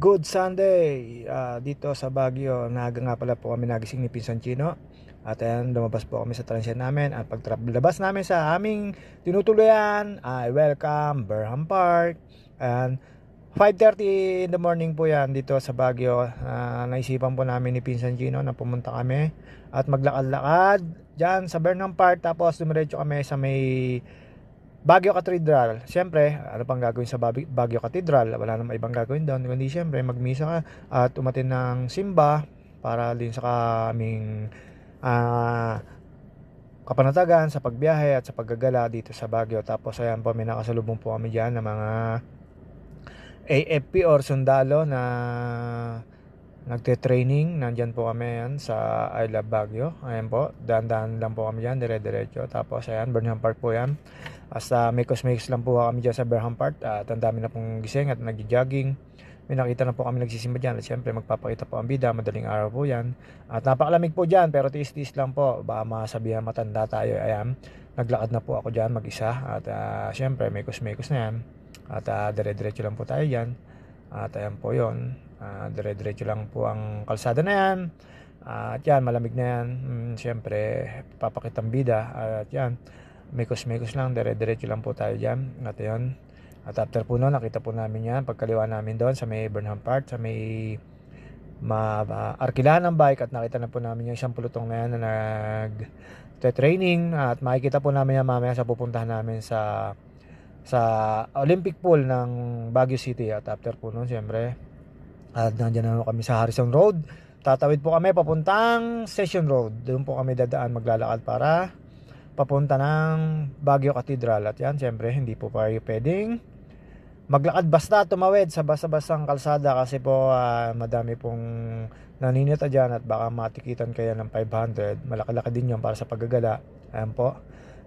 Good Sunday dito sa Baguio. Naga nga pala po kami nagising ni Pinsan Chino. At ayan, lumabas po kami sa transient namin. At paglabas namin sa aming tinutuluyan, I welcome Berham Park. And 5:30 in the morning po yan dito sa Baguio. Naisipan po namin ni Pinsan Chino na pumunta kami at maglakad-lakad dyan sa Burnham Park. Tapos dumiretso kami sa may Baguio Cathedral. Siyempre, ano pang gagawin sa Baguio Cathedral? Wala namang ibang gagawin doon. Kundi siyempre, magmisa ka at umatin ng simba para din sa kaming kapanatagan sa pagbiyahe at sa paggagala dito sa Baguio. Tapos ayan po, may nakasalubong po kami dyan ng mga AFP or sundalo na nagte-training. Nandyan po kami yan sa I Love Baguio. Ayan po, dahan-dahan lang po kami dyan, dire-diretso. Tapos ayan, Burnham Park po yan. Hasta mekos-mekos lang po kami dyan sa Burnham Park. At ang dami na pong gising at nag-jogging. May nakita na po kami nagsisimba dyan. At syempre magpapakita po ang bida, madaling araw po yan. At napakalamig po dyan, pero tiis-tiis lang po. Baka masabihan matanda tayo. Ayan, naglakad na po ako dyan mag-isa. At syempre mekos-mekos na yan. At dire-diretso lang po tayo dyan. At ayan po yun, dire-diretso lang po ang kalsada na yan. At yan, malamig na yan. Siyempre, papakitang bida. At yan, mekos-mekos lang, dire-diretso lang po tayo dyan. At yan, at after po noon, nakita po namin yan. Pagkaliwa namin doon sa may Burnham Park, sa may arkilahan ng bike. At nakita na po namin yung isang pulutong na yan na nag-training. At makikita po namin yan mamaya sa pupuntahan namin sa Olympic Pool ng Baguio City. At after po noon, siyempre, at nandiyan na kami sa Harrison Road. Tatawid po kami papuntang Session Road. Doon po kami dadaan, maglalakad para papunta ng Baguio Cathedral. At yan, siyempre, hindi po kayo pwedeng maglakad basta tumawid sa basta-bastang kalsada kasi po madami pong naninita dyan at baka matikitan kaya ng 500. Malaki-laki din yun para sa paggagala. Ayan po,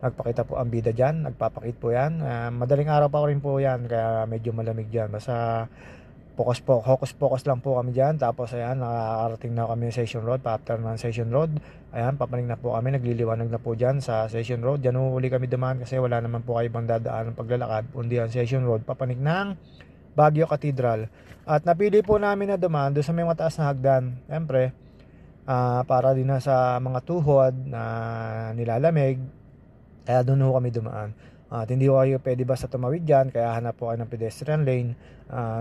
nagpakita po ang bida dyan, nagpapakit po yan. Madaling araw pa rin po yan, kaya medyo malamig dyan. Basta focus lang po kami dyan. Tapos ayan, nakarating na kami sa Session Road. After ng Session Road, ayan, papaning na po kami, nagliliwanag na po dyan sa Session Road. Dyan uli kami dumaan kasi wala naman po kayo bang dadaan ng paglalakad. Kundi ang Session Road, papanig ng Baguio Cathedral. At napili po namin na dumaan doon sa may mataas na hagdan. Siyempre, para din na sa mga tuhod na nilalamig. Kaya doon ho kami dumaan. At hindi ko kayo pwede basta tumawid dyan. Kaya hanap po kayo ng pedestrian lane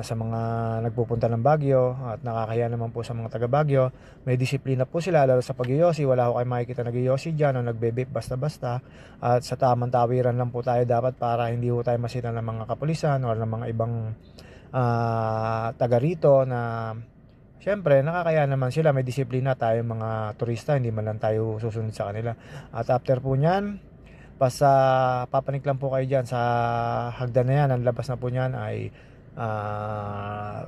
sa mga nagpupunta ng Baguio. At nakakaya naman po sa mga taga Baguio. May disiplina po sila lalo sa pag-yosi. Wala ko kayo makikita nag-yosi dyan o nagbe-vape basta-basta. At sa tamang tawiran lang po tayo dapat para hindi po tayo masitan ng mga kapulisan o ng mga ibang taga rito na siyempre nakakaya naman sila. May disiplina tayo mga turista. Hindi man lang tayo susunod sa kanila. At after po nyan, basta papanik lang po kayo dyan sa hagdan na yan. Ang labas na po nyan ay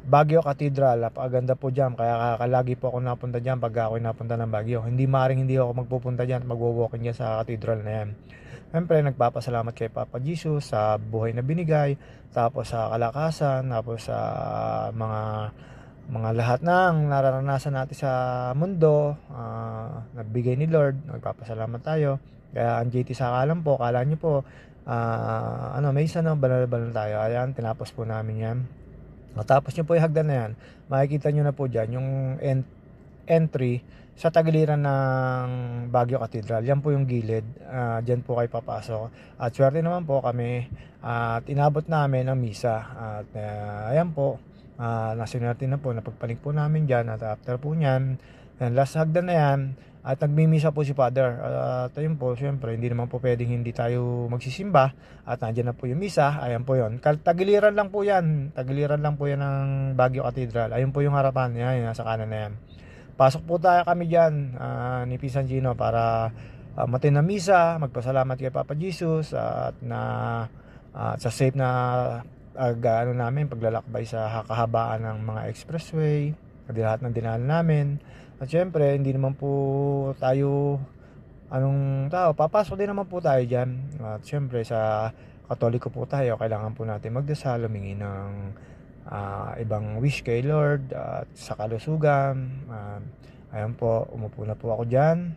Baguio Cathedral. Napakaganda po dyan. Kaya lagi po ako napunta dyan pag ako napunta ng Baguio. Hindi maring hindi ako magpupunta dyan at magwo-walking dyan sa cathedral na yan. Siyempre nagpapasalamat kay Papa Jesus sa buhay na binigay. Tapos sa kalakasan. Tapos sa mga lahat ng nararanasan natin sa mundo, nagbigay ni Lord. Nagpapasalamat tayo. Kaya ang JT sa akalan po, kala nyo po may isa na banal-banal tayo. Ayan, tinapos po namin yan. Matapos nyo po yung hagdan na yan, makikita nyo na po dyan yung entry sa tagiliran ng Baguio Cathedral. Yan po yung gilid, dyan po kayo papasok. At swerte naman po kami at inabot namin ang misa. At ayan po, nasinerte na po, napagpanig po namin dyan. At after po nyan, last hagdan na yan, at nagmimisa po si Father. At ayun po, syempre, hindi naman po pwedeng hindi tayo magsisimba. At nandiyan na po yung misa. Ayan po yun. Tagiliran lang po yan. Tagiliran lang po yan ng Baguio Cathedral. Ayun po yung harapan. Yan, nasa kanan na yan. Pasok po tayo kami dyan ni Pinsan Gino para matin na misa. Magpasalamat kay Papa Jesus. At sa safe na namin, paglalakbay sa kahabaan ng mga expressway. Lahat ng dinaanan namin. At syempre, hindi naman po tayo papasok din naman po tayo dyan. At syempre, sa Katoliko po tayo, kailangan po natin magdasal, humingi ng ibang wish kay Lord at sa kalusugan. Ayan po, umupo na po ako dyan.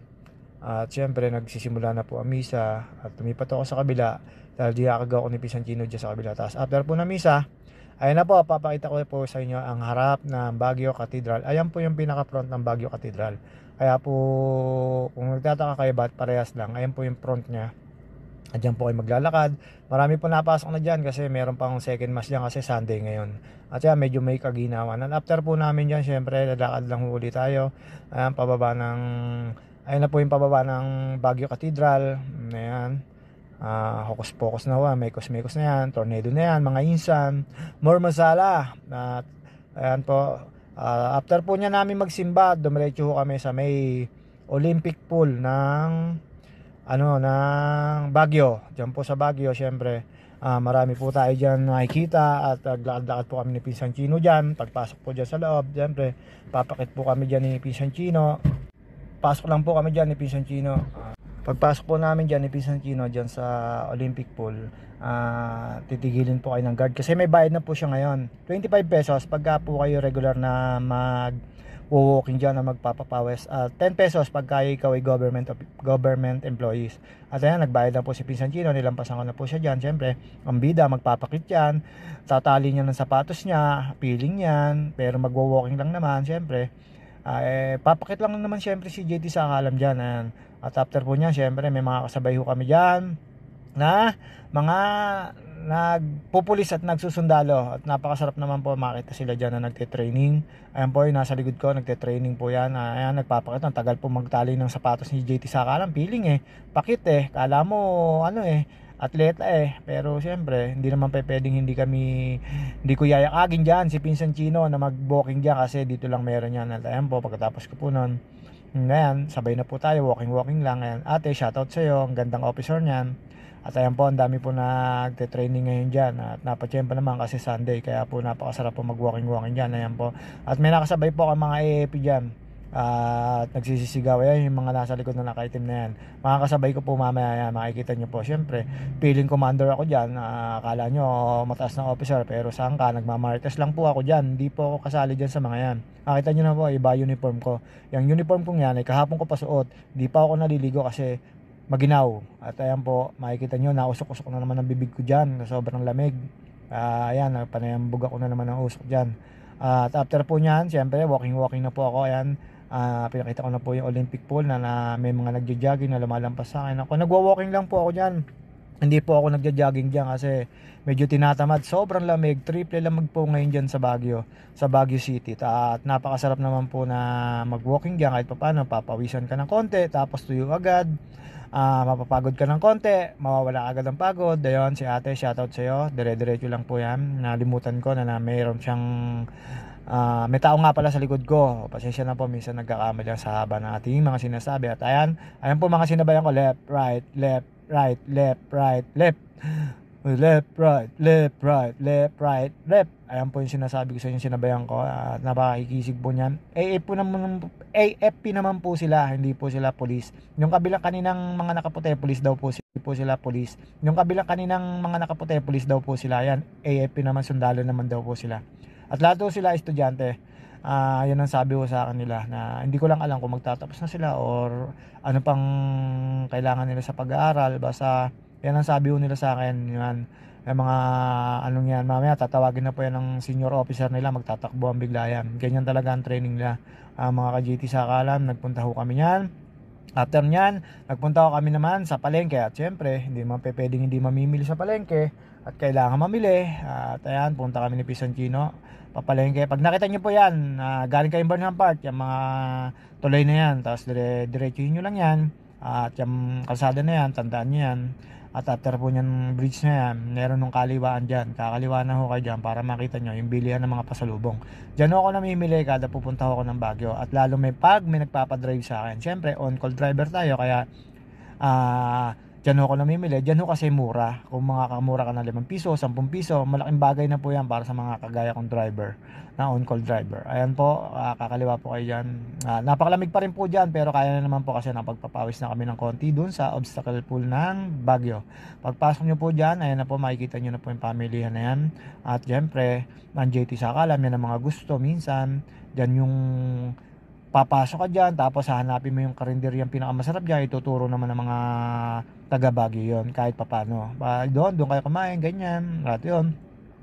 At syempre, nagsisimula na po ang misa. At tumipat ako sa kabila dahil di akagaw ko ni Pisantino dyan sa kabila. Tapos after po na misa, Ayan na po, papakita ko po sa inyo ang harap ng Baguio Cathedral. Ayan po yung pinaka-front ng Baguio Cathedral. Kaya po, kung nagtataka kayo ba't parehas lang, ayan po yung front niya. Diyan po kayo maglalakad. Marami po napasok na dyan kasi meron pang second mass dyan kasi Sunday ngayon. At yan, medyo may kaginawan. And after po namin dyan, syempre, lalakad lang uli tayo. Ayan, ayun na po yung pababa ng Baguio Cathedral. Ayan. Hocus Pocus na wa, Mekos na yan, Tornado na yan, mga insan, more masala. At ayan po, after po niya namin magsimba, dumiretso kami sa may Olympic pool ng Baguio. Diyan po sa Baguio, syempre, marami po tayo diyan nakikita at lakad-lakad po kami ni Pinsan Chino diyan. Pagpasok po diyan sa loob, syempre, papakit po kami diyan ni Pinsan Chino. Pasok lang po kami diyan ni Pinsan Chino. Pagpasok po namin diyan ni Pinsan Chino diyan sa Olympic pool, titigilin po kayo ng guard kasi may bayad na po siya ngayon. 25 pesos pagka po kayo regular na walking dyan na magpapapawis, 10 pesos pagka ikaw ay government employees. At ayan, nagbayad na po si Pinsan Chino, nilampasan ko na po siya dyan. Siyempre, ang bida, magpapakit yan, tatali niya ng sapatos niya, peeling yan, pero magwo-walking lang naman, siyempre. Papakit lang naman siyempre si JT sa akalam dyan. Ayan. At after po niyan, siyempre, may mga kasabay ho kami dyan na mga nagpupulis at nagsusundalo at napakasarap naman po makita sila dyan na nagte-training. Ayan po yung nasa likod ko, nagte-training po yan. Ayan, nagpapakita, ang tagal po magtali ng sapatos ni JT sa akalam, feeling pakit kala mo atleta pero siyempre hindi naman pwedeng hindi ko yayakagin dyan si Pinsan Chino na mag-walking dyan kasi dito lang meron yan. At ayan po, pagkatapos ko po nun, ngayon, sabay na po tayo, walking lang. Ayan, ate, shoutout sa'yo, ang gandang officer niyan. At ayan po, ang dami po nagte-training ngayon dyan. At napatsyempa naman kasi Sunday, kaya po napakasarap po mag-walking dyan. Ayan po. At may nakasabay po ang mga AAP dyan. At nagsisisigaw. Ayan yung mga nasa likod na nakaitim na yan. Makakasabay ko po mamaya. Ayan, makikita nyo po. Siyempre, feeling commander ako dyan. Akala nyo mataas na officer. Pero saan ka? Nagmamarites lang po ako dyan. Hindi po ako kasali dyan sa mga yan. Makita nyo na po, iba uniform ko. Yung uniform kong yan ay kahapon ko pa suot. Hindi pa ako naliligo kasi maginaw. At ayan po, makikita nyo, nausok-usok na naman ang bibig ko dyan. Sobrang lamig. Ayan, panayambog ako na naman ng usok dyan. At after po nyan, siyempre, walking na po ako. Ayan, pinakita ko na po yung Olympic pool na may mga nagja-jogging na lumalampas sa akin. Ako, nagwa-walking lang po ako dyan. Hindi po ako nagja-jogging dyan kasi medyo tinatamad. Sobrang lamig. Triple lamig po ngayon dyan sa Baguio City. At napakasarap naman po na mag-walking dyan kahit paano. Papawisan ka ng konti, tapos tuyo agad. Mapapagod ka ng konti, mawawala agad ang pagod. Ayun, si ate, shoutout sa'yo. Dire-diretso lang po yan. Nalimutan ko na mayroon siyang may tao nga pala sa likod ko. Pasensya na po, minsan nagkakamali lang sa haba ng ating mga sinasabi. At ayan po mga sinabayan ko. Left, right, left, right, left, right, left. Left, right, left, right, left, right, left. Ayan po yung sinasabi ko sa inyo, sinabayan ko. Napakikisig po niyan. AFP naman po sila, hindi po sila police. Yung kabilang kaninang mga nakaputi, police daw po sila police. Yung kabilang kaninang mga nakaputi, police daw po sila. Ayan, AFP naman, sundalo naman daw po sila. At lahat po sila estudyante. Yun ang sabi ko sa kanila na hindi ko lang alam kung magtatapos na sila or ano pang kailangan nila sa pag-aaral. Basta yan ang sabi ko nila sa akin. Yan, yung mga yan, mamaya tatawagin na po yan ng senior officer nila, magtatakbo ang bigla yan. Ganyan talaga ang training nila. Mga ka-GT sa akalam, nagpunta ho kami yan. After nyan, nagpunta ko kami naman sa palengke. At syempre, hindi man pwedeng hindi mamimili sa palengke at kailangan mamili. At ayan, punta kami ni Pinsan Chino papalengke. Pag nakita nyo po yan, galing kayong Burnham Park, yung mga tuloy na yan, tapos diretsuhin nyo lang yan. At yung kalsada na yan, tandaan nyo yan. At after po nyan bridge na yan, meron nung kaliwaan dyan. Kakaliwaan na ho kayo dyan para makita nyo yung bilihan ng mga pasalubong. Dyan ako namimili kada pupunta ako ng Baguio. At lalo may nagpapadrive sa akin. Siyempre, on-call driver tayo. Kaya, dyan ako namimili. Dyan ho kasi mura. Kung makakamura ka ng 5 piso, 10 piso, malaking bagay na po yan para sa mga kagaya kong driver na on-call driver. Ayan po, kakaliwa po kayo dyan. Napakalamig pa rin po dyan, pero kaya na naman po kasi napagpapawis na kami ng konti dun sa obstacle pool ng Baguio. Pagpasok nyo po dyan, ayan na po, makikita nyo na po yung pamilihan na yan. At syempre, ang JT sa akalam, yan ang mga gusto. Minsan, dyan yung papasok ka dyan, tapos hahanapin mo yung karinderyang pinakamasarap dyan, ituturo naman ng mga taga Baguio yun, kahit papano. Doon kayo kumain, ganyan. At yun,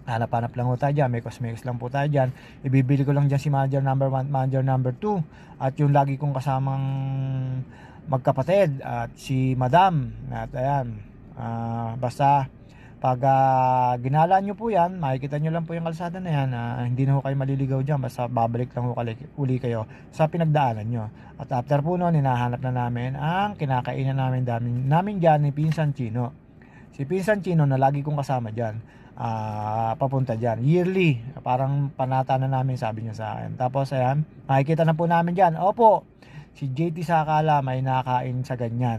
Hanap-hanap lang po tayo dyan, may cosmetics lang po tayo dyan. Ibibili ko lang dyan si manager number 1, manager number 2, at yung lagi kong kasamang magkapatid, at si madam. At ayan, basta pag ginala nyo po yan, makikita nyo lang po yung kalsada na yan. Hindi na ho kayo maliligaw dyan, basta babalik lang ho uli kayo sa pinagdaanan nyo. At after po noon, hinahanap na namin ang kinakainan namin dyan ni Pinsan Chino. Si Pinsan Chino na lagi kong kasama dyan, papunta dyan yearly, parang panata na namin, sabi niya sa akin. Tapos ayan, makikita na po namin dyan, opo, si JT Sakala may nakain sa ganyan.